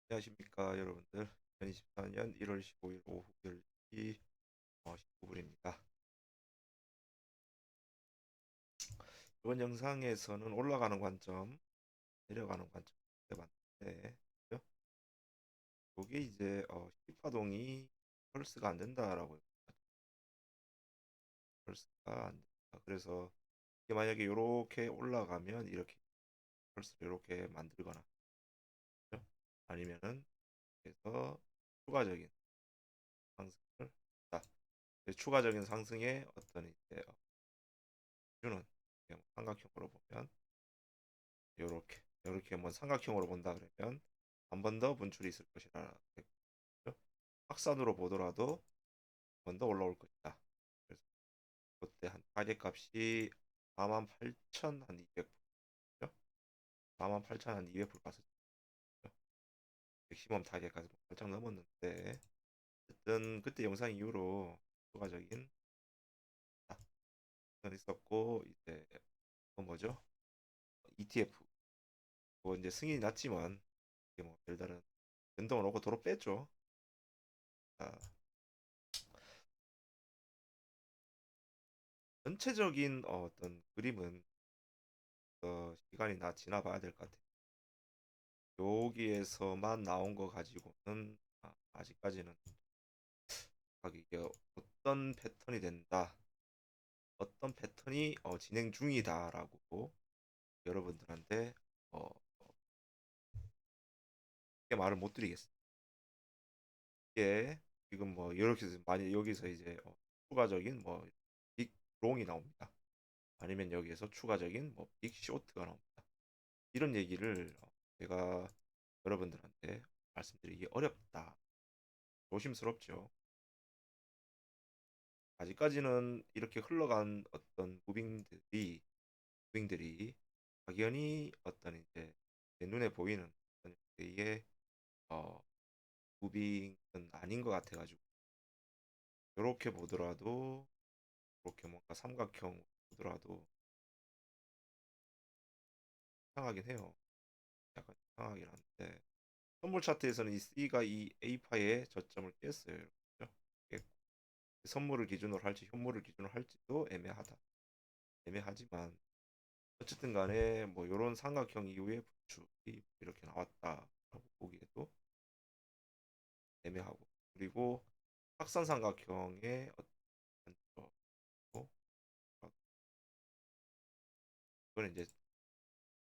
안녕하십니까 여러분들. 2024년 1월 15일 오후 10시 19분입니다. 이번 영상에서는 올라가는 관점, 내려가는 관점 해봤는데, 이게 이제 시파동이 펄스가 안 된다라고. 펄스가 안 된다. 그래서 이게 만약에 이렇게 올라가면 이렇게 펄스를 이렇게 만들거나, 그죠? 아니면은 그래서 추가적인 상승을 자, 추가적인 상승의 어떤 이제 주는 삼각형으로 보면 요렇게 한번 삼각형으로 본다 그러면 한 번 더 분출이 있을 것이라 했고요. 확산으로 보더라도 한 번 더 올라올 것이다. 그래서 그때 한 타겟 값이 48,200, 48,200불 갔었죠. 맥시멈 타겟까지 살짝 넘었는데, 어쨌든 그때 영상 이후로 추가적인 있었고, 이제 뭐죠? ETF 뭐 이제 승인이 났지만 이게 뭐 별다른 변동은 없고 도로 뺐죠. 아, 전체적인 어떤 그림은 시간이 지나봐야 될 것 같아요. 여기에서만 나온 거 가지고는 아직까지는 이게 어떤 패턴이 된다, 어떤 패턴이 진행 중이다라고 여러분들한테 어, 쉽게 말을 못 드리겠습니다. 이게 지금 뭐 이렇게 해서 만약 여기서 이제 추가적인 뭐 빅롱이 나옵니다. 아니면 여기에서 추가적인 뭐 빅쇼트가 나옵니다. 이런 얘기를 제가 여러분들한테 말씀드리기 어렵다. 조심스럽죠. 아직까지는 이렇게 흘러간 어떤 무빙들이 확연히 어떤 이제 내 눈에 보이는 어떤 이게 어, 무빙은 아닌 것 같아가지고 이렇게 보더라도 이렇게 뭔가 삼각형 보더라도 이상하긴 해요. 약간 이상하긴 한데 선물 차트에서는 이 C가 이 A파의 저점을 깼어요. 그렇죠? 깼고 선물을 기준으로 할지 현물을 기준으로 할지도 애매하지만 어쨌든 간에 뭐 이런 삼각형 이후에 부축이 이렇게 나왔다라고 보기에도 애매하고, 그리고 확산 삼각형의 어떤 거, 이건 이제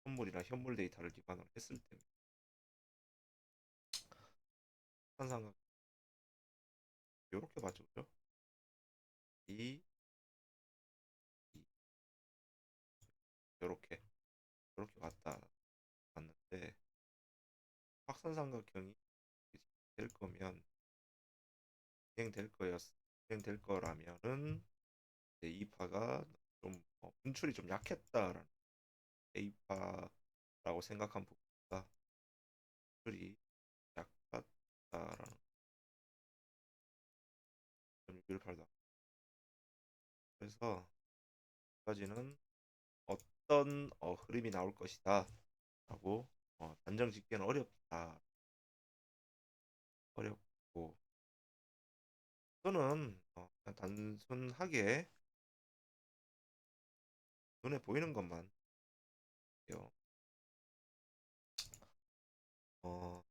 선물이나 현물 데이터를 기반으로 했을 때 확산 삼각 이렇게 봤죠, 그죠? 이, 이 이렇게 왔다 갔는데 확산 삼각형이 될 거면 진행될 거라면은 이제 이 파가 좀 분출이 좀 약했다라는 A파라고 생각한 부분보다 분출이 약하다라는 점 얘기를 발다. 그래서 까지는 어떤 흐름이 나올 것이다 라고 단정 짓기는 어렵고, 저는 그냥 단순하게 눈에 보이는 것만 해요. 어,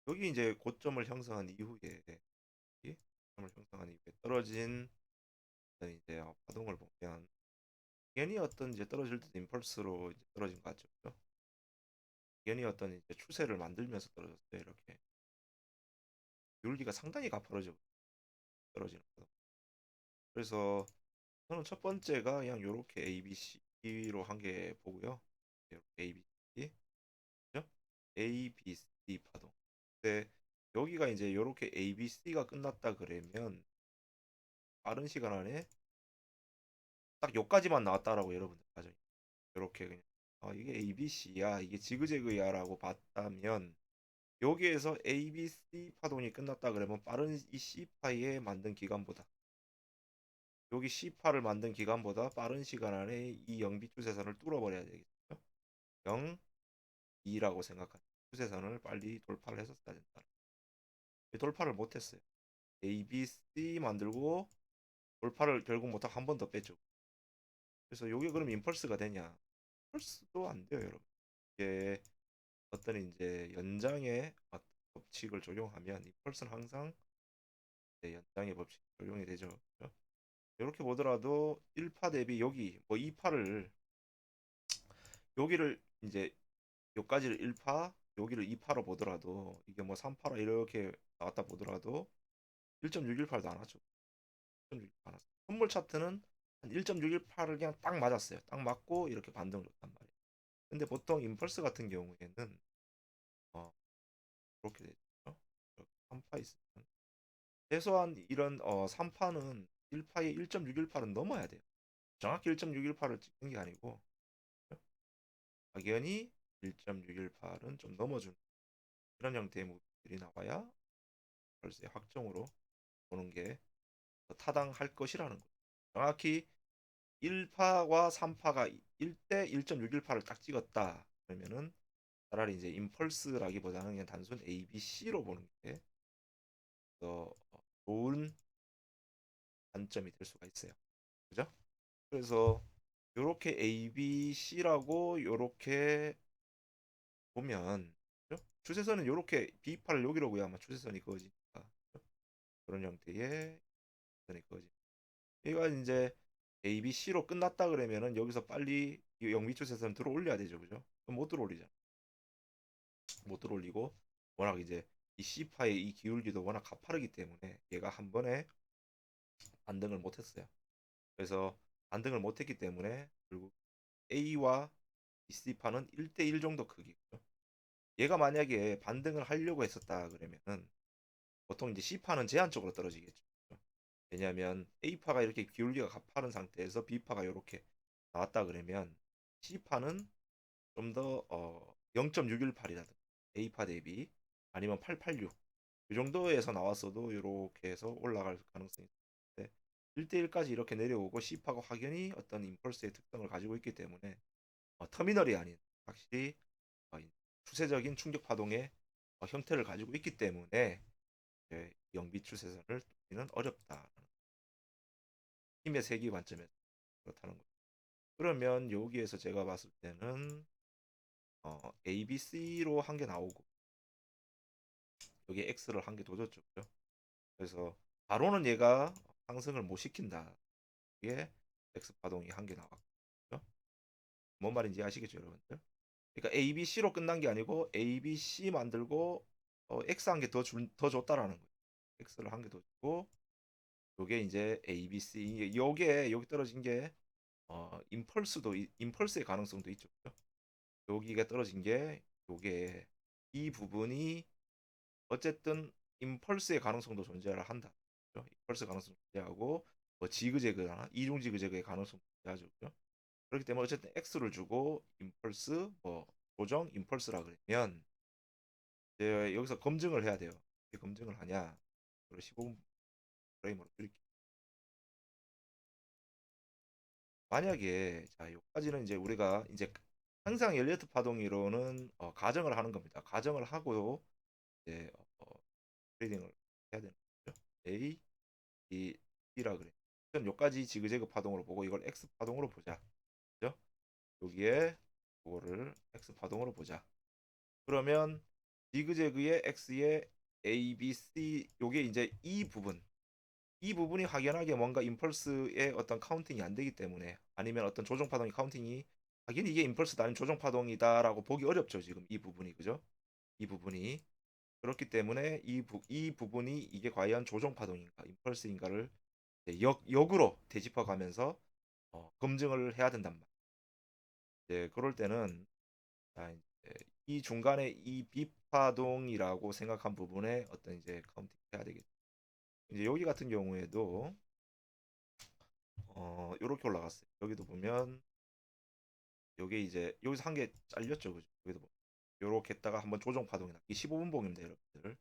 여기 이제 고점을 형성한 이후에 떨어진 이제 파동을 보면 괜히 어떤 이제 떨어질 때 임펄스로 이제 떨어진 것 같죠. 그죠? 괜히 어떤 이제 추세를 만들면서 떨어졌어요. 이렇게 기울기가 상당히 가파르죠. 떨어지는 거. 그래서 저는 첫 번째가 그냥 요렇게 ABC로 한 개 보고요. 이렇게 ABC, 그죠? ABC 파동. 근데 여기가 이제 요렇게 ABC가 끝났다 그러면 빠른 시간 안에 딱 요까지만 나왔다라고 여러분들 가정. 요렇게 그냥 이게 ABC야, 이게 지그재그야라고 봤다면 여기에서 ABC 파동이 끝났다 그러면 빠른 이 C파에 만든 기간보다, 여기 C파를 만든 기간보다 빠른 시간 안에 이 영비추세선을 뚫어버려야 되겠죠. 0, 2라고 생각합니다. 추세선을 빨리 돌파를 했었어야 된다. 돌파를 못했어요. A, B, C 만들고 돌파를 결국 못하고 한 번 더 뺐죠. 그래서 이게 그럼 임펄스가 되냐? 임펄스도 안 돼요, 여러분. 이게 어떤 이제 연장의 법칙을 적용하면 임펄스는 항상 연장의 법칙 적용이 되죠. 그죠? 이렇게 보더라도 1파 대비 여기 뭐 2파를 여기를 이제 여기까지를 1파 여기를 2파로 보더라도 이게 뭐 3파로 이렇게 나왔다 보더라도 1.618도 안 왔죠. 1.618 안 왔어요. 선물 차트는 한 1.618을 그냥 딱 맞았어요. 딱 맞고 이렇게 반등을 줬단 말이에요. 근데 보통 임펄스 같은 경우에는 어, 그렇게 되죠. 3파 있으면 최소한 이런 3파는 1파에 1.618은 넘어야 돼요. 정확히 1.618을 찍는 게 아니고 막연히 1.618은 좀 넘어준 그런 형태의 무기들이 나와야 벌써 확정으로 보는 게 타당할 것이라는 거죠. 정확히 1파와 3파가 1대 1.618을 딱 찍었다. 그러면은 차라리 이제 임펄스라기보다는 그냥 단순 A, B, C로 보는 게 더 좋은 관점이 될 수가 있어요. 그죠? 그래서 요렇게 A, B, C라고 요렇게 보면 그죠? 추세선은 요렇게 B파를 여기로 그야 아마 추세선이 그어지니까 그런 형태의 추세선이 그어지. 얘가 이제 A, B, C로 끝났다 그러면은 여기서 빨리 이 영미 추세선 들어 올려야 되죠, 그죠? 그럼 못 들어 올리잖아. 못 들어 올리고 워낙 이제 이 C파의 이 기울기도 워낙 가파르기 때문에 얘가 한 번에 반등을 못했어요. 그래서 반등을 못했기 때문에 결국 A와 BC파는 1대1 정도 크기고요. 얘가 만약에 반등을 하려고 했었다 그러면은 보통 이제 C파는 제한적으로 떨어지겠죠. 왜냐하면 A파가 이렇게 기울기가 가파른 상태에서 B파가 이렇게 나왔다 그러면 C파는 좀 더 0.618이라든가 A파 대비 아니면 886 이 정도에서 나왔어도 이렇게 해서 올라갈 가능성이 있는데 1대1까지 이렇게 내려오고 C파가 확연히 어떤 임펄스의 특성을 가지고 있기 때문에 터미널이 아닌 확실히 어, 추세적인 충격 파동의 형태를 가지고 있기 때문에 영비 추세선을 뚫기는 어렵다. 힘의 세기 관점에서 그렇다는 거죠. 그러면 여기에서 제가 봤을 때는 A, B, C로 한 개 나오고 여기 X를 한 개 더 줬죠. 그죠? 그래서 바로는 얘가 상승을 못 시킨다. 이게 X 파동이 한 개 나왔고 그죠? 뭔 말인지 아시겠죠, 여러분들? 그러니까 A, B, C로 끝난 게 아니고 A, B, C 만들고 X 한 개 더 줬다라는 거예요. X를 한 개 더 주고 요게 이제 A, B, C 요게 여기 떨어진 게 임펄스의 가능성도 있죠. 그죠? 여기가 떨어진 게 요게 이 부분이 어쨌든 임펄스의 가능성도 존재를 한다. 그죠? 임펄스 가능성 존재하고 뭐 지그재그나 이중 지그재그의 가능성 존재하죠. 그죠? 그렇기 때문에 어쨌든 X를 주고 임펄스 뭐 조정 임펄스라 그러면 이제 여기서 검증을 해야 돼요. 어떻게 검증을 하냐? 그리고 15분 프레임으로 드릴게요. 만약에 자 여기까지는 이제 우리가 이제 항상 엘리어트 파동이론은 가정을 하는 겁니다. 가정을 하고 이제 트레이딩을 해야 되는 거죠. A, B, C라 그래. 우선 여기까지 지그재그 파동으로 보고 이걸 X 파동으로 보자. 그죠? 여기에 이거를 X 파동으로 보자. 그러면 지그재그의 X의 A, B, C 요게 이제 이 부분이 확연하게 뭔가 임펄스의 어떤 카운팅이 안 되기 때문에 아니면 어떤 조정 파동이 카운팅이 하긴 이게 임펄스다 아니면 조정 파동이다라고 보기 어렵죠 지금 이 부분이 그죠? 이 부분이 그렇기 때문에 이 부분이 이게 과연 조정 파동인가 임펄스인가를 이제 역으로 되짚어 가면서 검증을 해야 된단 말이에요. 이제 그럴 때는 자, 이제 이 중간에 이 비파동이라고 생각한 부분에 어떤 이제 카운팅 해야 되겠죠. 이제 여기 같은 경우에도 요렇게 올라갔어요. 여기도 보면 요게 이제 여기서 한 개 잘렸죠. 그죠? 여기도 보면 요렇게 했다가 한번 조정 파동이 나. 이 15분 봉입니다, 여러분들.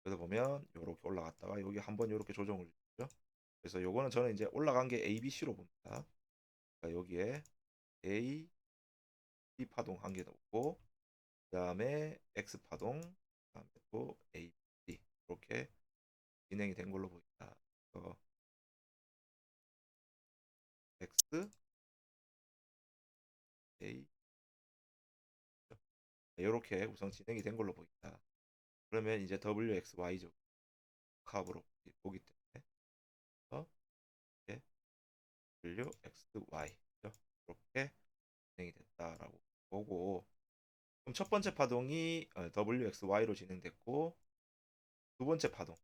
여기서 보면 요렇게 올라갔다가 여기 한번 요렇게 조정을 줬죠. 그래서 요거는 저는 이제 올라간 게 A, B, C로 봅니다. 그러니까 여기에 A, B 파동 한 개 넣고 그다음에 X 파동, 그다음에 또 A, B 이렇게 진행이 된 걸로 보인다. X, A 이렇게 우선 진행이 된 걸로 보인다. 그러면 이제 WXY죠. 카브로 보기 때문에 WXY 이렇게 진행이 됐다라고 보고, 그럼 첫 번째 파동이 WXY로 진행됐고, 두 번째 파동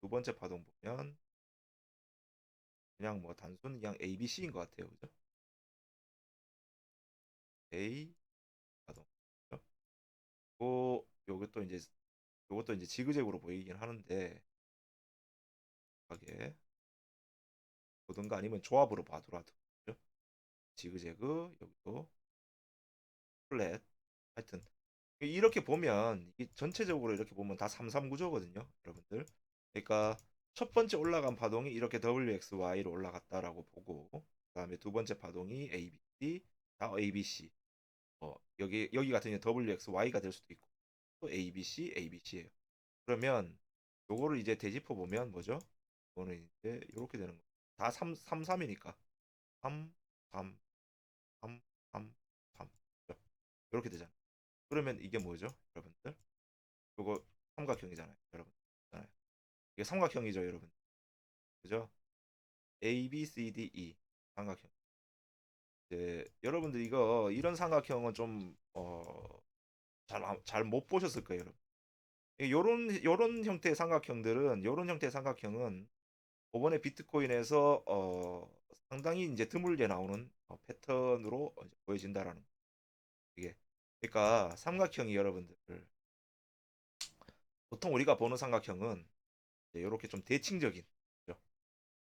두 번째 파동 보면 그냥 뭐 단순 그냥 ABC인 것 같아요. 그죠? A 파동. 그죠? 요것도 이제 지그재그로 보이긴 하는데, 하게 보든가 아니면 조합으로 봐더라도, 그죠? 지그재그, 여기도 플랫. 하여튼 이렇게 보면, 이게 전체적으로 이렇게 보면 다 3-3 구조거든요, 여러분들. 그러니까 첫 번째 올라간 파동이 이렇게 WXY로 올라갔다라고 보고, 그다음에 두 번째 파동이 ABC, ABC. 여기 같은 경우 WXY가 될 수도 있고, 또 ABC, ABC예요. 그러면 요거를 이제 되짚어 보면 뭐죠? 이거는 이제 이렇게 되는 거. 다 3이니까 3, 3, 3, 3, 3. 이렇게 되잖아. 그러면 이게 뭐죠, 여러분들? 요거 삼각형이잖아요, 여러분. 이게 삼각형이죠, 여러분. 그죠? A, B, C, D, E 삼각형. 이제 여러분들 이거 이런 삼각형은 좀 잘 못 보셨을 거예요, 여러분. 요런 형태의 삼각형들은 요런 형태의 삼각형은 이번에 비트코인에서 상당히 이제 드물게 나오는 패턴으로 이제 보여진다라는 거. 이게 그러니까 삼각형이 여러분들, 보통 우리가 보는 삼각형은 이렇게 좀 대칭적인, 그죠?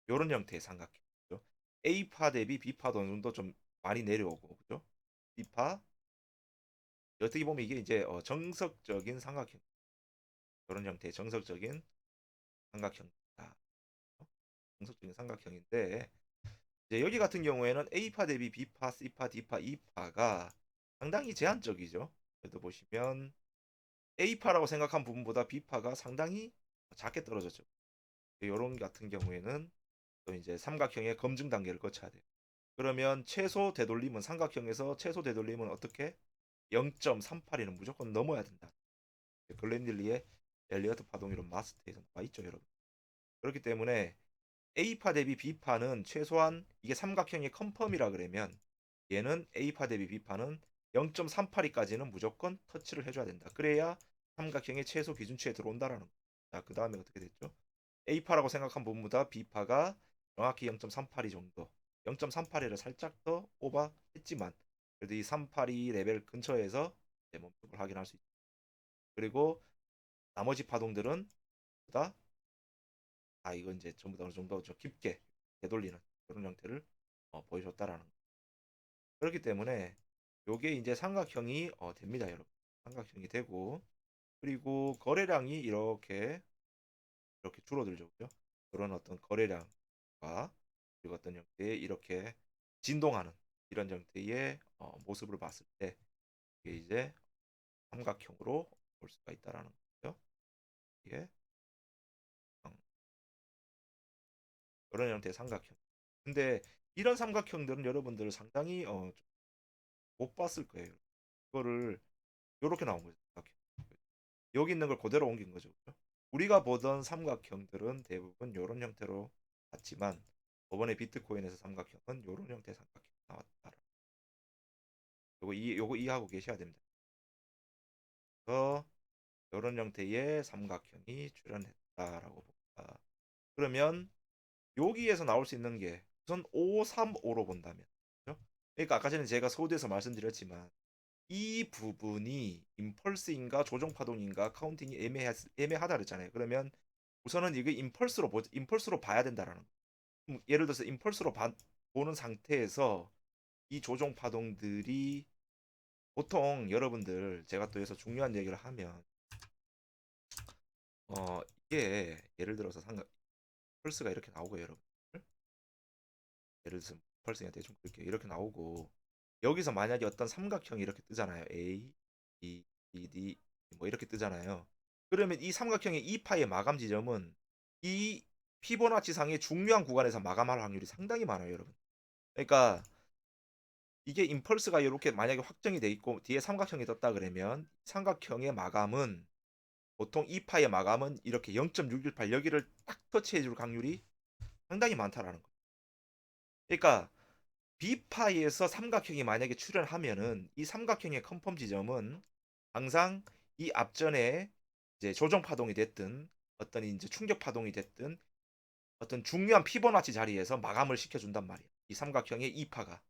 요런 형태의 삼각형. 그죠? A파 대비 B파 돈도 좀 많이 내려오고, 그죠? B파, 어떻게 보면 이게 이제 정석적인 삼각형, 이런 형태의 정석적인 삼각형이다. 정석적인 삼각형인데, 이제 여기 같은 경우에는 A파 대비 B파, C파, D파, E파가 상당히 제한적이죠. 그래도 보시면 A파라고 생각한 부분보다 B파가 상당히 작게 떨어졌죠. 이런 같은 경우에는 또 이제 삼각형의 검증 단계를 거쳐야 돼요. 그러면 최소 되돌림은, 삼각형에서 최소 되돌림은 어떻게? 0.38이는 무조건 넘어야 된다. 글렌딜리의 엘리어트 파동 이론 마스터에서 나와 있죠, 여러분. 그렇기 때문에 A파 대비 B파는 최소한, 이게 삼각형의 컨펌이라 그러면 얘는 A파 대비 B파는 0.38까지는 무조건 터치를 해줘야 된다. 그래야 삼각형의 최소 기준치에 들어온다라는 거. 자, 그 다음에 어떻게 됐죠? A파라고 생각한 부분보다 B파가 정확히 0.38이 정도, 0.38을 살짝 더 오버했지만 그래도 이 382 레벨 근처에서 멈춤을 확인할 수 있다. 그리고 나머지 파동들은 보다 이건 이제 전부 다 어느 정도 좀 깊게 되돌리는 그런 형태를 보여줬다라는 거. 그렇기 때문에 요게 이제 삼각형이 됩니다, 여러분. 삼각형이 되고, 그리고 거래량이 이렇게 줄어들죠, 그죠? 그런 어떤 거래량과, 그리고 어떤 형태의 이렇게 진동하는 이런 형태의 모습을 봤을 때 이게 이제 삼각형으로 볼 수가 있다라는 거죠. 이게 그런 형태의 삼각형. 근데 이런 삼각형들은 여러분들 상당히 못 봤을 거예요. 그거를 이렇게 나온 거죠. 삼각형. 여기 있는 걸 그대로 옮긴 거죠. 그죠? 우리가 보던 삼각형들은 대부분 이런 형태로 봤지만, 이번에 비트코인에서 삼각형은 이런 형태의 삼각형이 나왔다. 요거 이해하고 계셔야 됩니다. 그래서 이런 형태의 삼각형이 출현했다라고 봅니다. 그러면 여기에서 나올 수 있는 게 우선 535로 본다면, 그죠? 그러니까 아까 전에 제가 서두에서 말씀드렸지만 이 부분이 임펄스인가 조정 파동인가 카운팅이 애매하다 그랬잖아요. 그러면 우선은 이게 임펄스로 봐야 된다라는 거. 예를 들어서 임펄스로 보는 상태에서 이 조정 파동들이, 보통 여러분들 제가 또 여기서 중요한 얘기를 하면 이게 예를 들어서 펄스가 이렇게 나오고, 여러분 예를 들어서 펄스가 대충 그렇게 이렇게 나오고, 여기서 만약에 어떤 삼각형이 이렇게 뜨잖아요. A, B, D 뭐 이렇게 뜨잖아요. 그러면 이 삼각형의 E파의 마감 지점은 이 피보나치상의 중요한 구간에서 마감할 확률이 상당히 많아요, 여러분. 그러니까 이게 임펄스가 이렇게 만약에 확정이 돼 있고 뒤에 삼각형이 떴다 그러면 삼각형의 마감은 보통 E파의 마감은 이렇게 0.618 여기를 딱 터치해 줄 확률이 상당히 많다라는 거예요. 그러니까 B파에서 삼각형이 만약에 출현하면은 이 삼각형의 컨펌 지점은 항상 이 앞전에 이제 조정 파동이 됐든 어떤 이제 충격 파동이 됐든 어떤 중요한 피보나치 자리에서 마감을 시켜준단 말이에요. 이 삼각형의 E파가.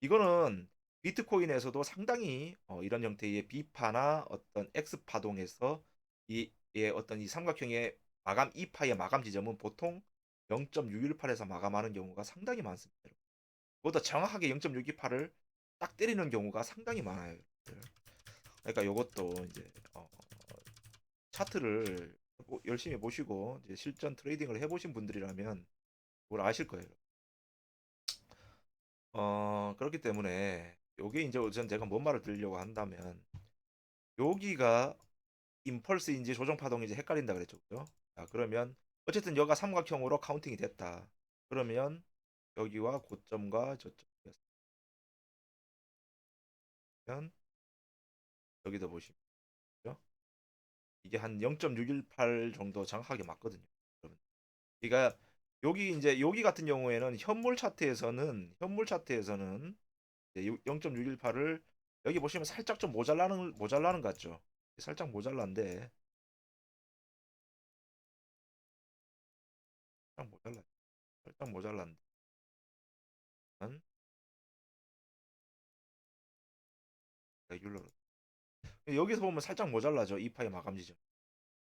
이거는 비트코인에서도 상당히 이런 형태의 B파나 어떤 X파동에서 이 어떤 이 삼각형의 마감 E파의 마감 지점은 보통 0.618에서 마감하는 경우가 상당히 많습니다. 그보다 정확하게 0.628을 딱 때리는 경우가 상당히 많아요. 그러니까 이것도 이제 차트를 열심히 보시고 이제 실전 트레이딩을 해보신 분들이라면 그걸 아실 거예요. 그렇기 때문에 요게 이제 우선 제가 뭔 말을 드리려고 한다면 여기가 임펄스인지 조정 파동인지 헷갈린다 그랬죠. 그죠? 자, 그러면 어쨌든 여기가 삼각형으로 카운팅이 됐다. 그러면 여기와 고점과 저점이었으면 여기도 보시면 이게 한 0.618 정도 정확하게 맞거든요. 여러분. 그러니까 여기 이제 여기 같은 경우에는 현물 차트에서는 0.618을 여기 보시면 살짝 좀 모자라는 것 같죠. 살짝 모자란데 살짝 모자라 살짝 모자란데 레귤러로 여기서 보면 살짝 모자라죠. 이파의 마감 지점.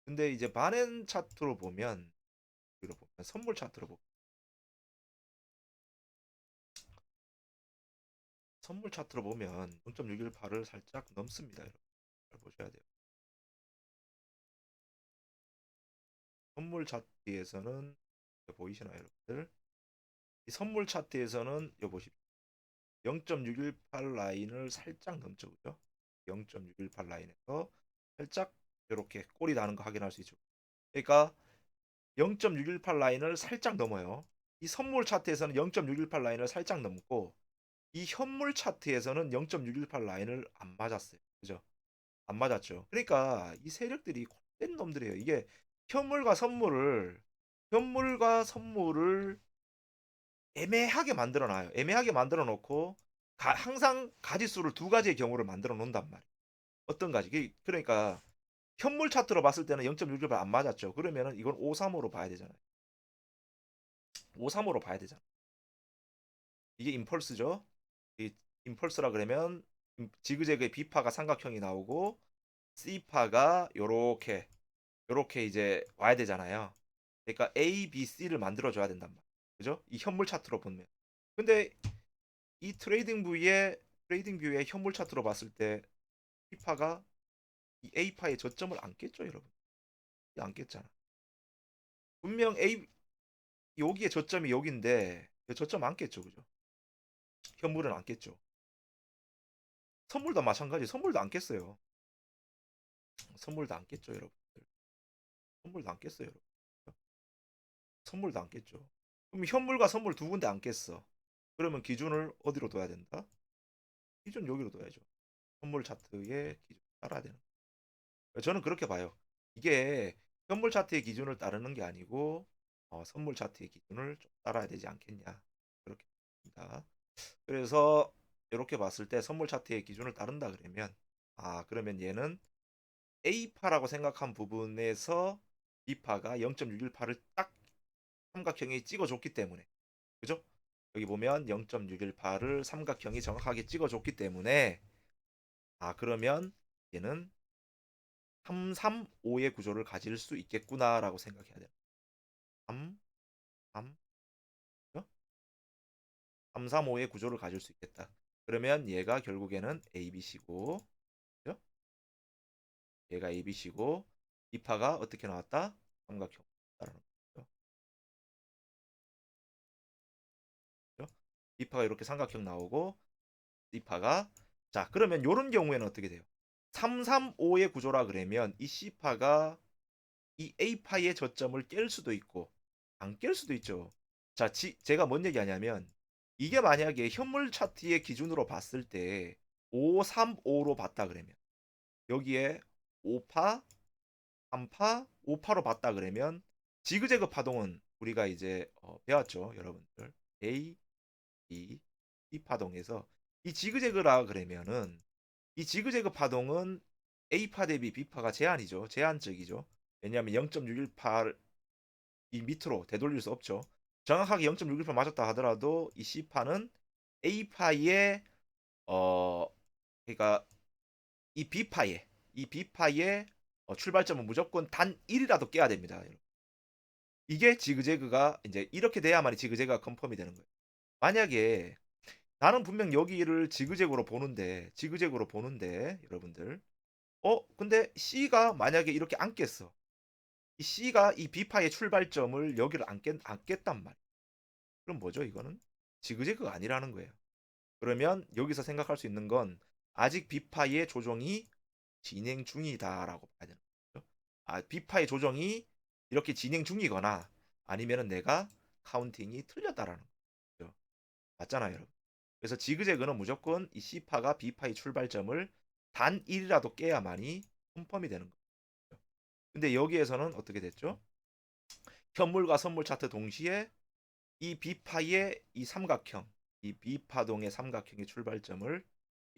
근데 이제 반엔 차트로 보면 여기로 보면 선물 차트로 보면 선물 차트로 보면 0.618을 살짝 넘습니다. 여러분. 잘 보셔야 돼요. 선물 차트에서는 보이시나요, 여러분들? 이 선물 차트에서는 여 보십시오. 0.618 라인을 살짝 넘죠, 그죠? 0.618 라인에서 살짝 이렇게 꼬리 나는 거 확인할 수 있죠. 그러니까 0.618 라인을 살짝 넘어요. 이 선물 차트에서는 0.618 라인을 살짝 넘고 이 현물 차트에서는 0.618 라인을 안 맞았어요. 그죠? 안 맞았죠. 그러니까 이 세력들이 콧된 놈들이에요. 이게 현물과 선물을 애매하게 만들어 놔요. 애매하게 만들어 놓고 항상 가지수를 두 가지의 경우를 만들어 놓는단 말이에요. 어떤 가지? 그러니까 현물 차트로 봤을 때는 0.618 안 맞았죠. 그러면은 이건 535로 봐야 되잖아요. 535로 봐야 되잖아. 이게 임펄스죠. 이 임펄스라 그러면 지그재그의 B파가 삼각형이 나오고 C파가 요렇게 이제 와야 되잖아요. 그러니까 A, B, C를 만들어 줘야 된단 말이에요. 그죠? 이 현물 차트로 보면. 근데 이 트레이딩 뷰의 현물 차트로 봤을 때 B파가 이 A파의 저점을 안 깼죠, 여러분. 안 깼잖아. 분명 여기에 저점이 여기인데 저점 안 깼죠, 그죠? 현물은 안 깼죠. 선물도 마찬가지. 선물도 안 깼어요. 선물도 안 깼죠, 여러분. 선물도 안 깼어요, 여러분. 선물도 안 깼죠. 그럼 현물과 선물 두 군데 안 깼어. 그러면 기준을 어디로 둬야 된다? 기준 여기로 둬야죠. 선물 차트의 기준 따라야 되는 거예요. 저는 그렇게 봐요. 이게 현물 차트의 기준을 따르는 게 아니고 선물 차트의 기준을 좀 따라야 되지 않겠냐. 그렇게 봅니다. 그래서 이렇게 봤을 때 선물 차트의 기준을 따른다 그러면 그러면 얘는 A파라고 생각한 부분에서 B파가 0.618을 딱 삼각형에 찍어줬기 때문에 그죠? 여기 보면 0.618을 삼각형이 정확하게 찍어줬기 때문에 그러면 얘는 335의 구조를 가질 수 있겠구나라고 생각해야 돼요. 3, 3, 335의 구조를 가질 수 있겠다. 그러면 얘가 결국에는 ABC고, 그죠? 얘가 ABC고, 이파가 어떻게 나왔다? 삼각형. 라는 거죠. 그죠? 이파가 이렇게 삼각형 나오고, 이파가 자, 그러면 이런 경우에는 어떻게 돼요? 335의 구조라 그러면 이 C파가 이 A파의 저점을 깰 수도 있고 안 깰 수도 있죠. 자, 제가 뭔 얘기하냐면 이게 만약에 현물 차트의 기준으로 봤을 때 535로 봤다 그러면 여기에 5파, 3파, 5파로 봤다 그러면 지그재그 파동은 우리가 이제 배웠죠, 여러분들. A, B, B 파동에서 이 지그재그라 그러면은 이 지그재그 파동은 A파 대비 B파가 제한이죠. 제한적이죠. 왜냐하면 0.61파 이 밑으로 되돌릴 수 없죠. 정확하게 0.61파 맞았다 하더라도 이 C파는 A파의 어 그러니까 이 B파의 출발점은 무조건 단 1이라도 깨야 됩니다. 이게 지그재그가 이제 이렇게 돼야만 지그재그가 컨펌이 되는 거예요. 만약에 나는 분명 여기를 지그재그로 보는데 여러분들 근데 C가 만약에 이렇게 안 깼어. 이 C가 이 B파의 출발점을 여기를 안 깼단 말이야. 그럼 뭐죠 이거는? 지그재그가 아니라는 거예요. 그러면 여기서 생각할 수 있는 건 아직 B파의 조정이 진행 중이다라고 봐야 되는 거죠. B파의 조정이 이렇게 진행 중이거나 아니면은 내가 카운팅이 틀렸다라는 거죠. 맞잖아요, 여러분. 그래서 지그재그는 무조건 이 C파가 B파의 출발점을 단 1이라도 깨야만이 컨펌이 되는 거죠. 근데 여기에서는 어떻게 됐죠? 현물과 선물 차트 동시에 이 B파의 이 삼각형, 이 B파동의 삼각형의 출발점을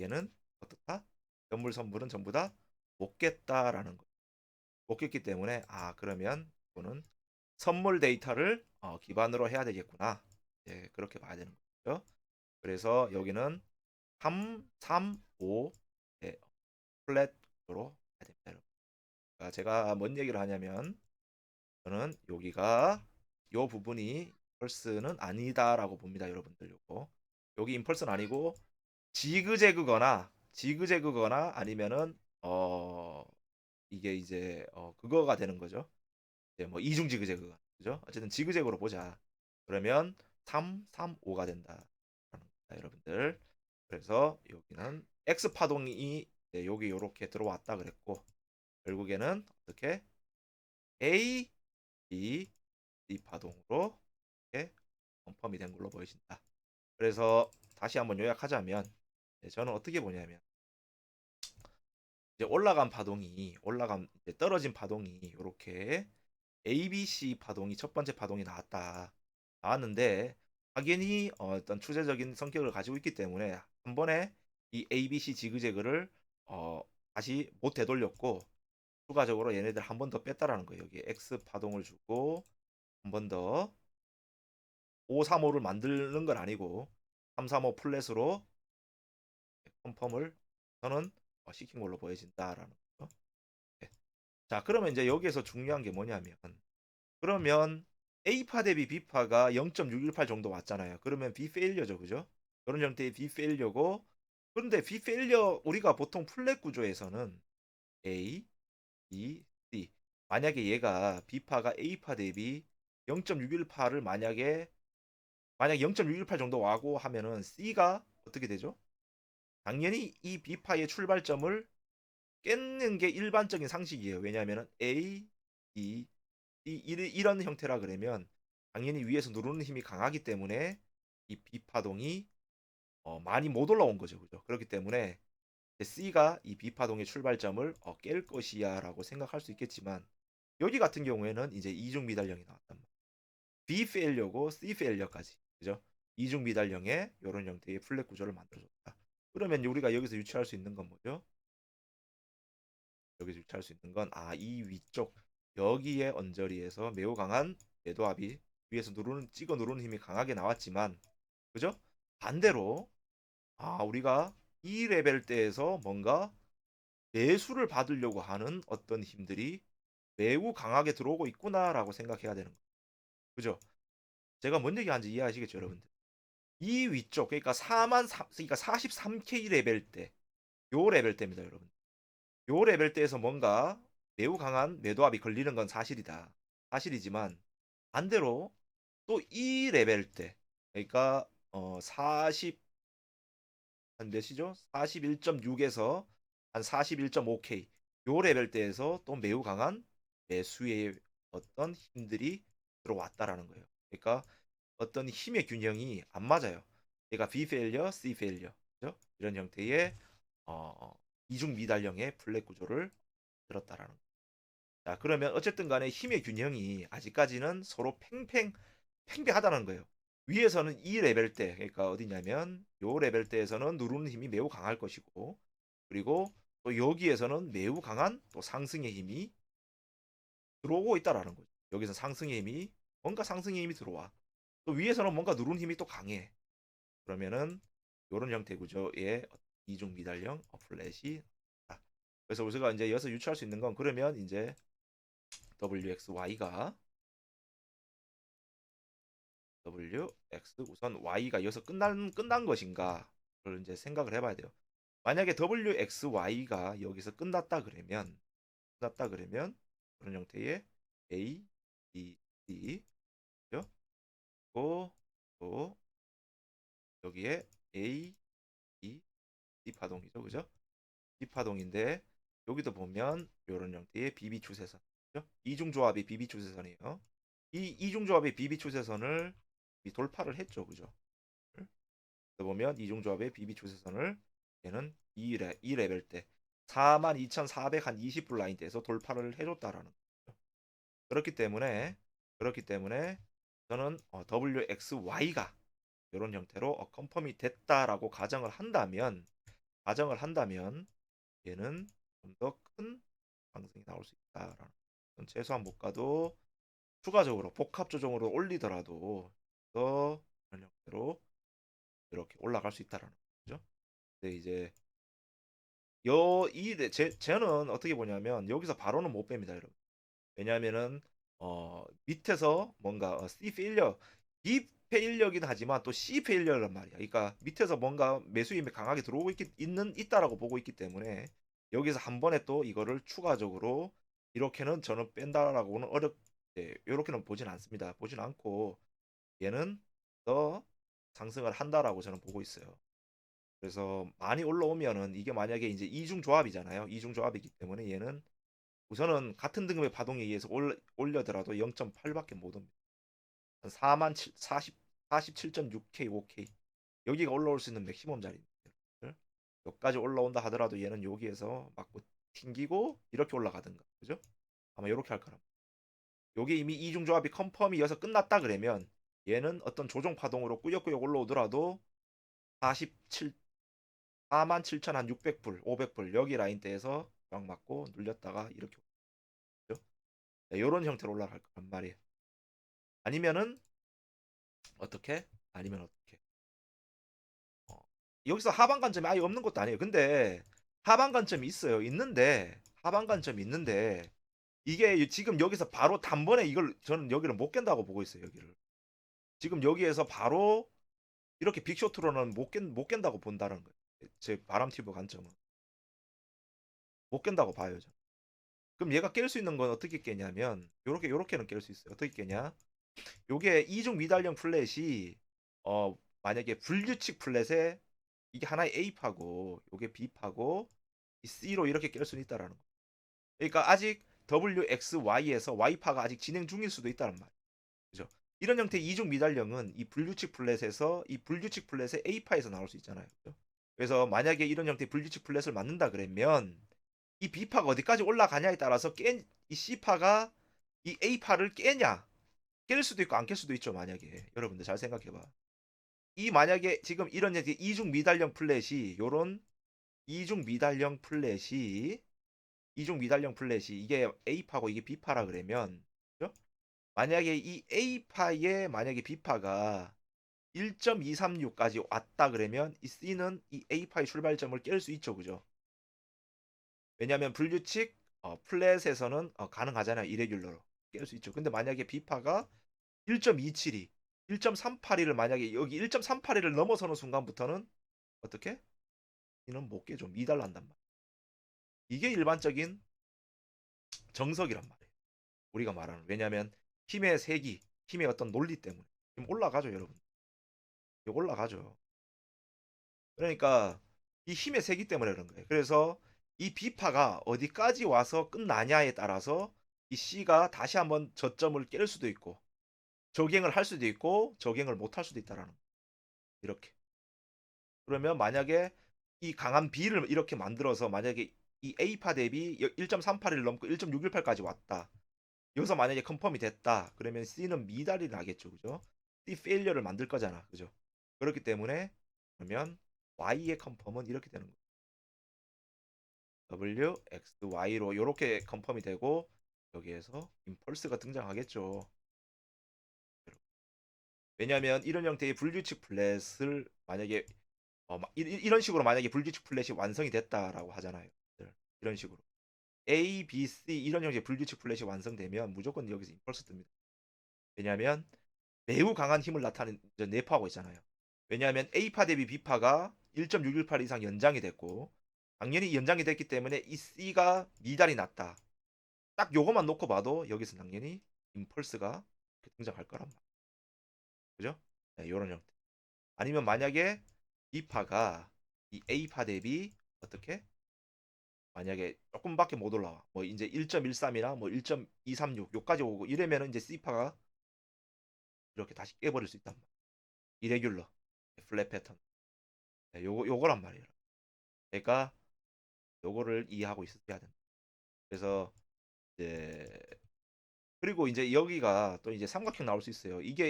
얘는 어떻다? 현물 선물은 전부 다 못 깼다라는 거. 못 깼기 때문에 그러면 이거는 선물 데이터를 기반으로 해야 되겠구나. 예, 그렇게 봐야 되는 거죠. 그래서 여기는 3, 3, 5 예, 플랫으로 해야 됩니다. 여러분. 그러니까 제가 뭔 얘기를 하냐면 저는 여기가 요 부분이 임펄스는 아니다라고 봅니다, 여러분들. 요거 여기 임펄스는 아니고 지그재그거나 아니면은 이게 이제 그거가 되는 거죠. 이제 뭐 이중 지그재그가 그죠? 어쨌든 지그재그로 보자. 그러면 3, 3, 5가 된다. 여러분들. 그래서 여기는 X 파동이 여기 요렇게 들어왔다 그랬고 결국에는 어떻게 A, B, C 파동으로 이렇게 컨펌이 된 걸로 보여진다. 그래서 다시 한번 요약하자면 저는 어떻게 보냐면 이제 이제 떨어진 파동이 이렇게 ABC 파동이 첫 번째 파동이 나왔는데 확연히 어떤 추세적인 성격을 가지고 있기 때문에 한 번에 이 ABC 지그재그를 어, 다시 못 되돌렸고 추가적으로 얘네들 한 번 더 뺐다라는 거예요. 여기 X 파동을 주고 한 번 더 535를 만드는 건 아니고 335 플랫으로 컨펌을 저는 시킨 걸로 보여진다라는 거죠. 네. 자, 그러면 이제 여기에서 중요한 게 뭐냐면 그러면 A파 대비 B파가 0.618 정도 왔잖아요. 그러면 B 페일려죠, 그죠? 그런 형태의 B 페일려고 그런데 B 페일려 우리가 보통 플랫 구조에서는 A, B, C 만약에 얘가 B파가 A파 대비 0.618을 만약에 0.618 정도 와고 하면은 C가 어떻게 되죠? 당연히 이 B파의 출발점을 깼는 게 일반적인 상식이에요. 왜냐하면 A, B, 이런 형태라 그러면 당연히 위에서 누르는 힘이 강하기 때문에 이 비파동이 많이 못 올라온 거죠. 그죠? 그렇기 때문에 C가 이 비파동의 출발점을 깰 것이야라고 생각할 수 있겠지만 여기 같은 경우에는 이제 이중 미달령이 나왔단 말이에요. B 페일려고 C 페일려까지. 그죠? 이중 미달령의 이런 형태의 플랫 구조를 만들어줬다. 그러면 우리가 여기서 유추할 수 있는 건 뭐죠? 여기서 유추할 수 있는 건 이 위쪽 여기에 언저리에서 매우 강한 매도합이 위에서 찍어 누르는 힘이 강하게 나왔지만 그죠? 반대로 우리가 이 레벨대에서 뭔가 매수를 받으려고 하는 어떤 힘들이 매우 강하게 들어오고 있구나라고 생각해야 되는 거죠. 그죠? 제가 뭔 얘기하는지 이해하시겠죠, 여러분들? 이 위쪽 그러니까 43K 레벨대 요 레벨대입니다, 여러분. 요 레벨대에서 뭔가 매우 강한 매도압이 걸리는 건 사실이지만 반대로 또 이 레벨대 그러니까 40 한 몇이죠? 41.6에서 한 41.5K 요 레벨대에서 또 매우 강한 매수의 어떤 힘들이 들어왔다라는 거예요. 그러니까 어떤 힘의 균형이 안 맞아요. 얘가 B 페일리어, C 페일리어, 그죠? 이런 형태의 이중 미달형의 블랙 구조를 들었다라는 거예요. 자, 그러면 어쨌든 간에 힘의 균형이 아직까지는 서로 팽팽하다는 거예요. 위에서는 이 레벨대, 그러니까 어디냐면 요 레벨대에서는 누르는 힘이 매우 강할 것이고, 그리고 또 여기에서는 매우 강한 또 상승의 힘이 들어오고 있다라는 거죠. 여기서 상승의 힘이 뭔가 상승의 힘이 들어와. 또 위에서는 뭔가 누르는 힘이 또 강해. 그러면은 이런 형태 구조의 이중 미달형 플랫이 그래서 우리가 이제 여기서 유추할 수 있는 건 그러면 이제 WXY가 WX 우선 Y가 여기서 끝난 것인가 를 이제 생각을 해봐야 돼요. 만약에 WXY가 여기서 끝났다 그러면 그런 형태의 A, B, C 그죠? 또 여기에 A, B, C 파동이죠, 그죠? C 파동인데 여기도 보면 이런 형태의 BB 추세선, 그죠? 이중조합이 BB 추세선이에요. 이 이중조합의 BB 추세선을 돌파를 했죠, 그죠? 보면 이중조합의 BB 추세선을 얘는 이 레벨 때 42,400 한 20불 라인대에서 돌파를 해줬다라는 거죠. 그렇기 때문에 저는 WXY가 이런 형태로 컨펌이 됐다라고 가정을 한다면 얘는 좀 더 큰 상승이 나올 수 있다라는 최소한 목가도 추가적으로 복합 조정으로 올리더라도 더 이런 형태로 이렇게 올라갈 수 있다라는 거죠. 근데 이제 저는 어떻게 보냐면 여기서 바로는 못 뺍니다, 여러분. 왜냐하면은 밑에서 뭔가 C 페일리어, B 페일리어긴 하지만 또 C 페일리어란 말이야. 그러니까 밑에서 뭔가 매수 힘이 강하게 들어오고 있다라고 보고 있기 때문에 여기서 한 번에 또 이거를 추가적으로 이렇게는 저는 뺀다라고는 이렇게는 보진 않습니다. 보진 않고 얘는 더 상승을 한다라고 저는 보고 있어요. 그래서 많이 올라오면은 이게 만약에 이제 이중 조합이잖아요. 이중 조합이기 때문에 얘는 우선은 같은 등급의 파동에 의해서 올려더라도 0.8밖에 못 옵니다. 4만 47.6K, 5K 여기가 올라올 수 있는 맥시멈 자리입니다. 여기까지 올라온다 하더라도 얘는 여기에서 맞고 튕기고 이렇게 올라가든가, 그죠? 아마 이렇게 할 거라. 요게 이미 이중 조합이 컨펌이 어서 끝났다 그러면 얘는 어떤 조정 파동으로 꾸역꾸역 올라오더라도 47 47,600불, 500불 여기 라인대에서 막 맞고 눌렸다가 이렇게 오죠. 이런 형태로 올라갈 거란 말이에요. 아니면은 어떻게? 아니면 어떻게? 어, 여기서 하방 관점이 아예 없는 것도 아니에요. 근데 하방 관점이 있어요. 하방 관점이 있는데 이게 지금 여기서 바로 단번에 이걸 저는 여기를 못 깬다고 보고 있어요. 여기를 지금 여기에서 바로 이렇게 빅쇼트로는 못 깬다고 본다는 거예요. 제 바람튜브 관점은 못 깬다고 봐요. 저는. 그럼 얘가 깰 수 있는 건 어떻게 깨냐면 요렇게는 깰 수 있어요. 어떻게 깨냐? 요게 이중 미달형 플랫이 만약에 불규칙 플랫에 이게 하나의 A파고 요게 B파고 이 C로 이렇게 깰 수는 있다라는 거. 그러니까 아직 WXY에서 Y파가 아직 진행 중일 수도 있다는 말. 그죠? 이런 형태의 이중 미달형은 이 불규칙 플랫의 A파에서 나올 수 있잖아요. 그죠? 그래서 만약에 이런 형태의 불규칙 플랫을 맞는다 그러면 이 B파가 어디까지 올라가냐에 따라서 이 C파가 이 A파를 깰 수도 있고 안 깰 수도 있죠. 만약에 여러분들 잘 생각해봐. 이 만약에 지금 이런 요런 이중 미달형 플랫이 이게 A파고 이게 B파라 그러면 그죠? 만약에 이 A파에 만약에 B파가 1.236까지 왔다 그러면 이 C는 이 A파의 출발점을 깰 수 있죠. 그죠? 왜냐하면 불규칙 플랫에서는 가능하잖아요. 이레귤러로 깰 수 있죠. 근데 만약에 B파가 1.272, 1.382를 만약에 여기 1.382를 넘어서는 순간부터는 어떻게? 이는 못 깨죠. 미달난단 말이야. 이게 일반적인 정석이란 말이에요. 우리가 말하는. 왜냐하면 힘의 세기, 힘의 어떤 논리 때문에 지금 올라가죠, 여러분. 이거 올라가죠. 그러니까 이 힘의 세기 때문에 그런 거예요. 그래서 이 B파가 어디까지 와서 끝나냐에 따라서 이 C가 다시 한번 저점을 깰 수도 있고 저갱을 할 수도 있고 저갱을 못 할 수도 있다라는 거. 이렇게. 그러면 만약에 이 강한 B를 이렇게 만들어서 만약에 이 A파 대비 1.381을 넘고 1.618까지 왔다. 여기서 만약에 컨펌이 됐다. 그러면 C는 미달이 나겠죠. 그죠? C 페일리어를 만들 거잖아. 그죠? 그렇기 때문에 그러면 Y의 컨펌은 이렇게 되는 거예요. W, X, Y로 이렇게 컨펌이 되고 여기에서 임펄스가 등장하겠죠. 왜냐하면 이런 형태의 불규칙 플랫을 만약에 이런 식으로 만약에 불규칙 플랫이 완성이 됐다라고 하잖아요. 이런 식으로 A, B, C 이런 형태의 불규칙 플랫이 완성되면 무조건 여기서 임펄스 뜹니다. 왜냐하면 매우 강한 힘을 나타내는 내포하고 있잖아요. 왜냐하면 A파 대비 B파가 1.618 이상 연장이 됐고 당연히 연장이 됐기 때문에 이 C가 미달이 났다. 딱 요것만 놓고 봐도 여기서 당연히 임펄스가 등장할 거란 말이에요. 그죠? 네, 요런 형태. 아니면 만약에 B파가 이 A파 대비 어떻게? 만약에 조금밖에 못 올라와. 뭐 이제 1.13이나 뭐 1.236 요까지 오고 이러면은 이제 C파가 이렇게 다시 깨버릴 수 있단 말이야. 이레귤러 플랫 패턴. 네, 요거란 말이에요. 그러니까 요거를 이해하고 있어야 된다. 그래서 이제 그리고 이제 여기가 또 이제 삼각형 나올 수 있어요. 이게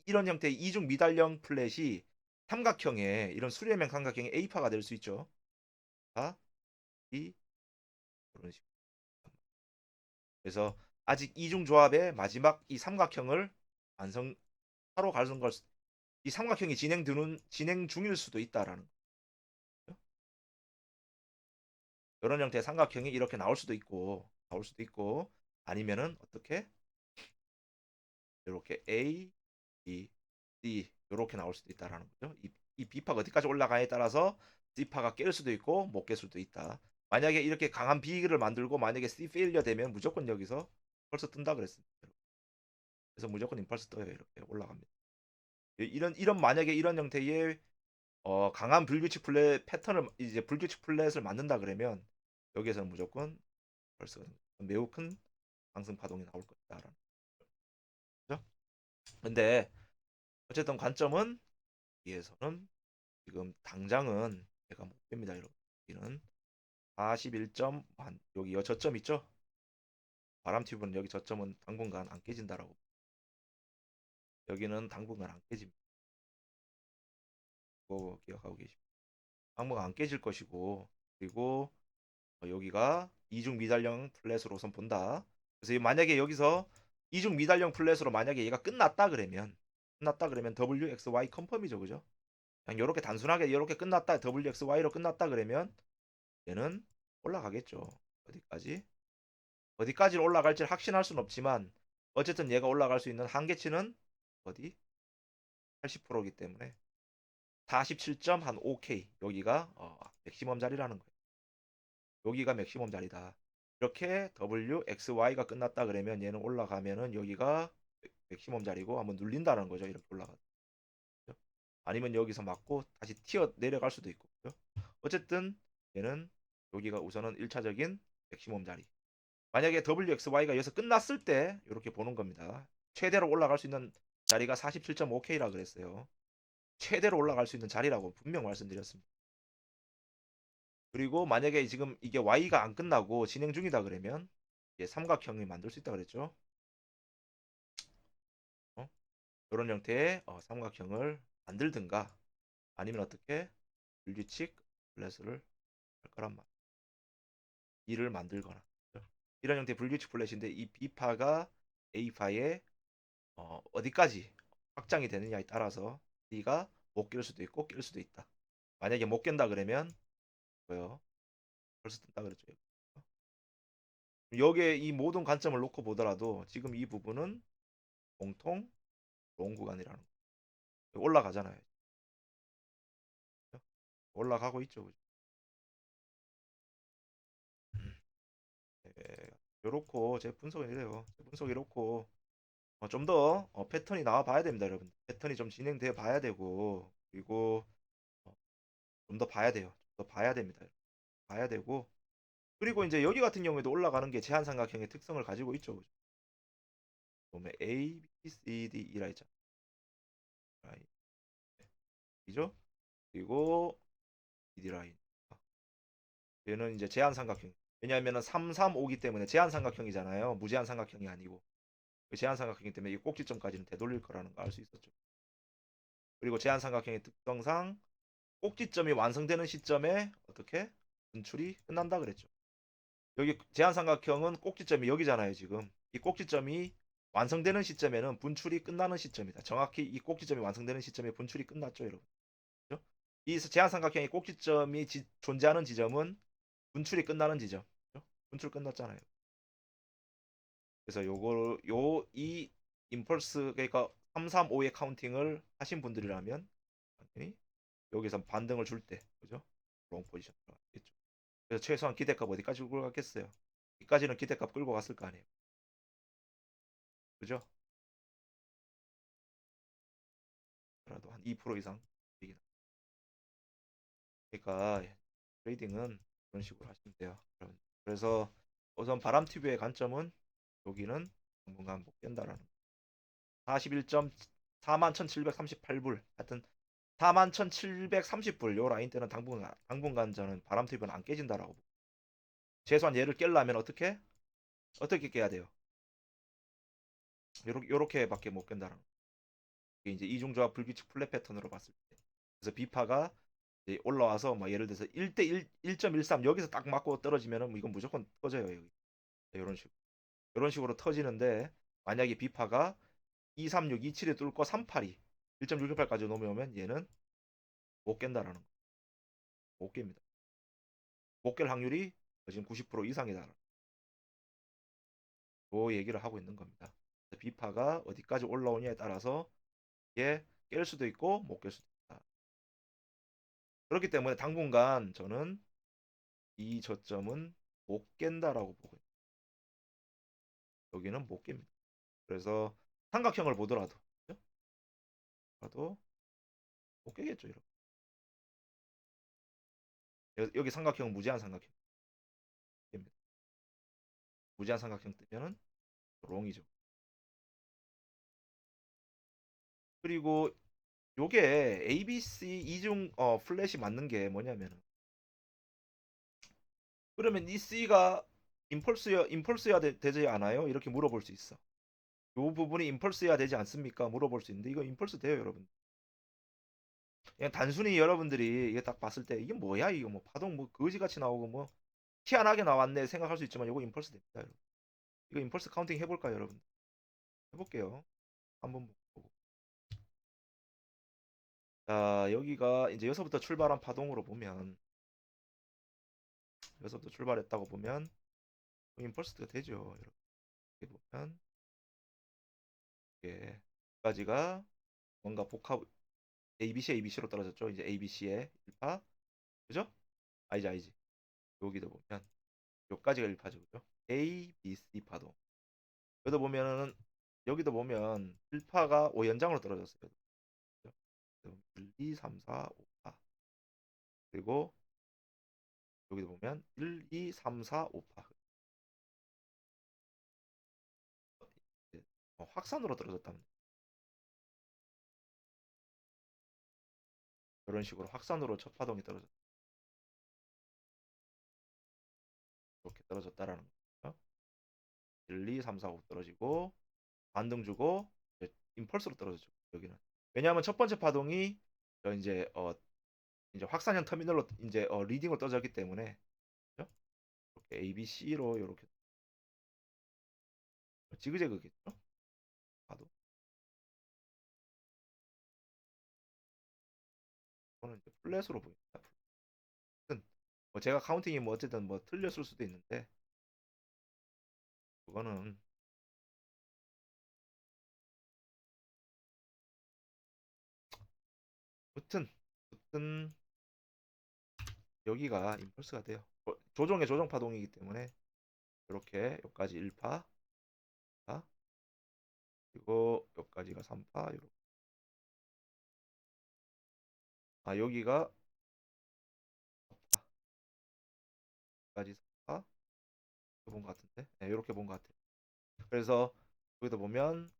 이런 형태의 이중 미달형 플랫이 삼각형의 이런 수렴형 삼각형의 A파가 될 수 있죠. 아, 이 그런 식으로. 그래서 아직 이중 조합의 마지막 이 삼각형을 완성하러 가는 걸 이 삼각형이 진행 중일 수도 있다라는 거죠. 이런 형태의 삼각형이 이렇게 나올 수도 있고 아니면은 어떻게 이렇게 A, B, C 이렇게 나올 수도 있다라는 거죠. 이 B파가 어디까지 올라가에 따라서 C파가 깰 수도 있고 못 깰 수도 있다. 만약에 이렇게 강한 B를 만들고 만약에 C 페일리어 되면 무조건 여기서 벌써 뜬다 그랬습니다. 그래서 무조건 임펄스 떠요. 이렇게 올라갑니다. 이런 만약에 이런 형태의 강한 불규칙 플랫 패턴을 이제 불규칙 플랫을 만든다 그러면 여기에서는 무조건 벌써 매우 큰 상승 파동이 나올 것이다라는 거죠. 근데 어쨌든 관점은 여기에서는 지금 당장은 제가 못 뺍니다, 여러분. 여기는 41점 여기 저점 있죠? 바람 튜브는 여기 저점은 당분간 안 깨진다라고. 여기는 당분간 안 깨집니다. 그거 기억하고 계십니다. 당분간 안 깨질 것이고 그리고 여기가 이중 미달형 플랫으로 우선 본다. 그래서 만약에 여기서 이중 미달형 플랫으로 만약에 얘가 끝났다 그러면 WXY 컨펌이죠, 그죠? 그냥 이렇게 단순하게 이렇게 끝났다 WXY로 끝났다 그러면 얘는 올라가겠죠. 어디까지? 어디까지 올라갈지 확신할 수는 없지만 어쨌든 얘가 올라갈 수 있는 한계치는 어디? 80%이기 때문에 47.5K 여기가 맥시멈 자리라는 거예요. 여기가 맥시멈 자리다. 이렇게 WXY가 끝났다 그러면 얘는 올라가면은 여기가 맥시멈 자리고 한번 눌린다는 거죠. 이렇게 올라가. 아니면 여기서 맞고 다시 튀어 내려갈 수도 있고. 그죠? 어쨌든 얘는 여기가 우선은 1차적인 맥시멈 자리. 만약에 WXY가 여기서 끝났을 때 이렇게 보는 겁니다. 최대로 올라갈 수 있는 자리가 47.5K라 그랬어요. 최대로 올라갈 수 있는 자리라고 분명 말씀드렸습니다. 그리고 만약에 지금 이게 Y가 안 끝나고 진행 중이다 그러면 이제 삼각형을 만들 수 있다 그랬죠. 어? 이런 형태의 삼각형을 만들든가 아니면 어떻게 불규칙 플랫을 할 거란 말. 이를 만들거나 이런 형태의 불규칙 플랫인데 이 B파가 A파의 어디까지 확장이 되느냐에 따라서 D가 못 깰 수도 있고 깰 수도 있다. 만약에 못 깬다 그러면 뭐요? 벌써 뜬다 그랬죠. 여기에 이 모든 관점을 놓고 보더라도 지금 이 부분은 공통 롱 구간이라는 거. 올라가잖아요. 올라가고 있죠. 그죠? 예, 요렇고 제 분석은 이래요. 제 분석이 이렇고 좀 더 패턴이 나와 봐야 됩니다, 여러분. 패턴이 좀 진행돼 봐야 되고 그리고 좀 더 봐야 돼요. 좀 더 봐야 됩니다. 봐야 되고 그리고 이제 여기 같은 경우에도 올라가는 게 제한삼각형의 특성을 가지고 있죠. 그죠? 보면 A, B, C, D, E라 했잖아. 라인. 이죠? 그리고 BD 라인. 얘는 이제 제한삼각형. 왜냐하면 3, 3, 5기 때문에 제한삼각형이잖아요. 무제한삼각형이 아니고. 그 제한삼각형이기 때문에 이 꼭지점까지는 되돌릴 거라는 거 알 수 있었죠. 그리고 제한삼각형의 특성상 꼭지점이 완성되는 시점에 어떻게 분출이 끝난다 그랬죠. 여기 제한삼각형은 꼭지점이 여기잖아요. 지금 이 꼭지점이 완성되는 시점에는 분출이 끝나는 시점이다. 정확히 이 꼭지점이 완성되는 시점에 분출이 끝났죠, 여러분. 그죠? 이 제한삼각형의 꼭지점이 존재하는 지점은 분출이 끝나는 지점. 그죠? 분출 끝났잖아요. 그래서 이 임펄스 그러니까 3, 3, 5의 카운팅을 하신 분들이라면 당연히 여기서 반등을 줄 때, 그죠? 롱 포지션 들어가겠죠. 그래서 최소한 기대값 어디까지 끌고 갔겠어요? 여기까지는 기대값 끌고 갔을 거 아니에요. 그죠? 그래도 한 2% 이상. 그러니까 트레이딩은 그런 식으로 하시면 돼요. 여러분. 그래서 우선 바람튜브의 관점은 여기는 당분간 못 깬다라는 41점 41,738불 하여튼 41,730불 요 라인 때는 당분간 저는 바람튜브는 안 깨진다라고 최소한 얘를 깰려면 어떻게 깨야 돼요? 요렇게밖에 못 깬다는 거. 이게 이제 이중조합 불규칙 플랫 패턴으로 봤을 때 그래서 비파가 이제 올라와서 막 예를 들어서 1대 1.13 여기서 딱 맞고 떨어지면은 뭐 이건 무조건 터져요 여기 이런 식으로 터지는데 만약에 비파가 236, 27에 뚫고 382 1.668까지 넘어오면 얘는 못 깬다라는 거. 못 깹니다. 못 깰 확률이 지금 90% 이상이다. 그 얘기를 하고 있는 겁니다. 비파가 어디까지 올라오냐에 따라서 이게 깰 수도 있고 못 깰 수도 있다. 그렇기 때문에 당분간 저는 이 저점은 못 깬다라고 보고 있습니다. 여기는 못 깹니다. 그래서 삼각형을 보더라도 그죠? 봐도 못 깨겠죠. 이렇게. 여기 삼각형은 무제한 삼각형. 깹니다. 무제한 삼각형 뜨면은 롱이죠. 그리고 요게 ABC 이중 플랫이 맞는 게 뭐냐면은 그러면 이 C가 임펄스야 되지 않아요? 이렇게 물어볼 수 있어. 요 부분이 임펄스야 되지 않습니까? 물어볼 수 있는데 이거 임펄스 돼요, 여러분. 그냥 단순히 여러분들이 이게 딱 봤을 때 이게 뭐야? 이거 뭐 파동 뭐 거지같이 나오고 뭐 희한하게 나왔네 생각할 수 있지만 이거 임펄스 됩니다, 여러분. 이거 임펄스 카운팅 해볼까요, 여러분? 해볼게요. 한번 보고. 자, 여기가 이제 여기서부터 출발한 파동으로 보면 여기서부터 출발했다고 보면 임펄스가 되죠, 여러분. 이렇게 보면 이게 까지가 뭔가 복합 ABC로 떨어졌죠. 이제 ABC의 1파 그죠? 아니지 여기도 보면 여기까지가 1파죠. 그죠? A, B, C 파동. 여기도 보면 1파가 5연장으로 떨어졌어요. 그죠? 1, 2, 3, 4, 5파. 그리고 여기도 보면 1, 2, 3, 4, 5파. 확산으로 떨어졌답니다. 이런 식으로 확산으로 첫 파동이 이렇게 떨어졌다라는 거죠. 1, 2, 3, 4, 5 떨어지고 반등 주고 임펄스로 떨어졌죠. 여기는. 왜냐하면 첫 번째 파동이 이제 확산형 터미널로 이제 리딩으로 떨어졌기 때문에 그죠? 이렇게 A, B, C로 이렇게 지그재그겠죠? 봐도 이거는 이제 플랫으로 보입니다. 뭐 제가 카운팅이 뭐 어쨌든 뭐 틀렸을 수도 있는데 그거는 무튼 여기가 임펄스가 돼요. 조정의 조정 파동이기 때문에 이렇게 여기까지 1파 그리고 여기까지가 3파 이렇게. 여기가 4파 여기까지 4파 본 것 같은데, 네, 이렇게 본 것 같아요. 그래서 여기다 보면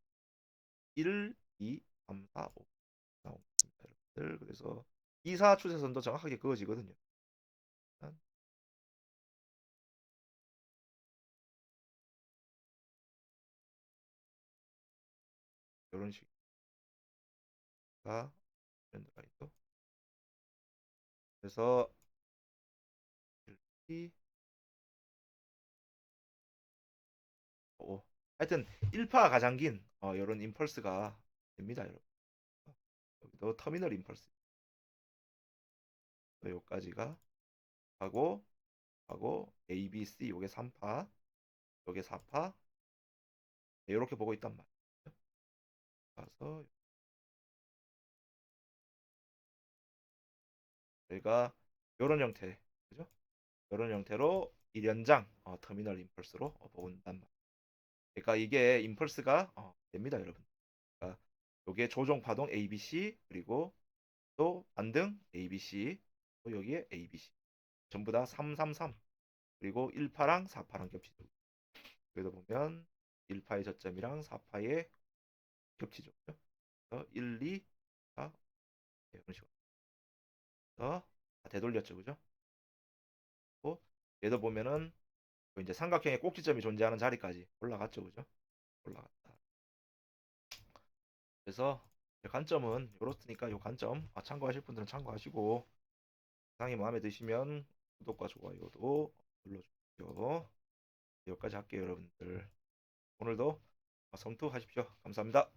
1, 2, 3, 4, 5 나옵니다, 여러분들. 그래서 2, 4 추세선도 정확하게 그어지거든요. 이런 식가 트렌드 라인도. 그래서 1, 2, 5. 하여튼 1파 가장 긴 이런 임펄스가 됩니다, 여러분. 여기도 터미널 임펄스 여기까지가 하고 A, B, C 요게 3파, 요게 4파 이렇게 보고 있단 말이에요. 그래서 저희가 이런 형태, 그죠? 이런 형태로 1연장 터미널 임펄스로 보고 있단 말이에요. 그러니까 이게 임펄스가 됩니다, 여러분. 그러니까 요게 조종 파동 ABC 그리고 또 반등 ABC 또 여기에 ABC 전부 다 333 그리고 1파랑 4파랑 겹치죠. 여기다 보면 1파의 저점이랑 4파의 겹치죠. 그래서 1, 2, 4 이런 식으로 해서 다 되돌렸죠, 그죠? 또 얘도 보면은 이제 삼각형의 꼭지점이 존재하는 자리까지 올라갔죠, 그죠? 올라갔다. 그래서 관점은 요렇으니까 요 관점 참고하실 분들은 참고하시고 영상이 마음에 드시면 구독과 좋아요도 눌러주십시오. 여기까지 할게요, 여러분들. 오늘도 성투하십시오. 감사합니다.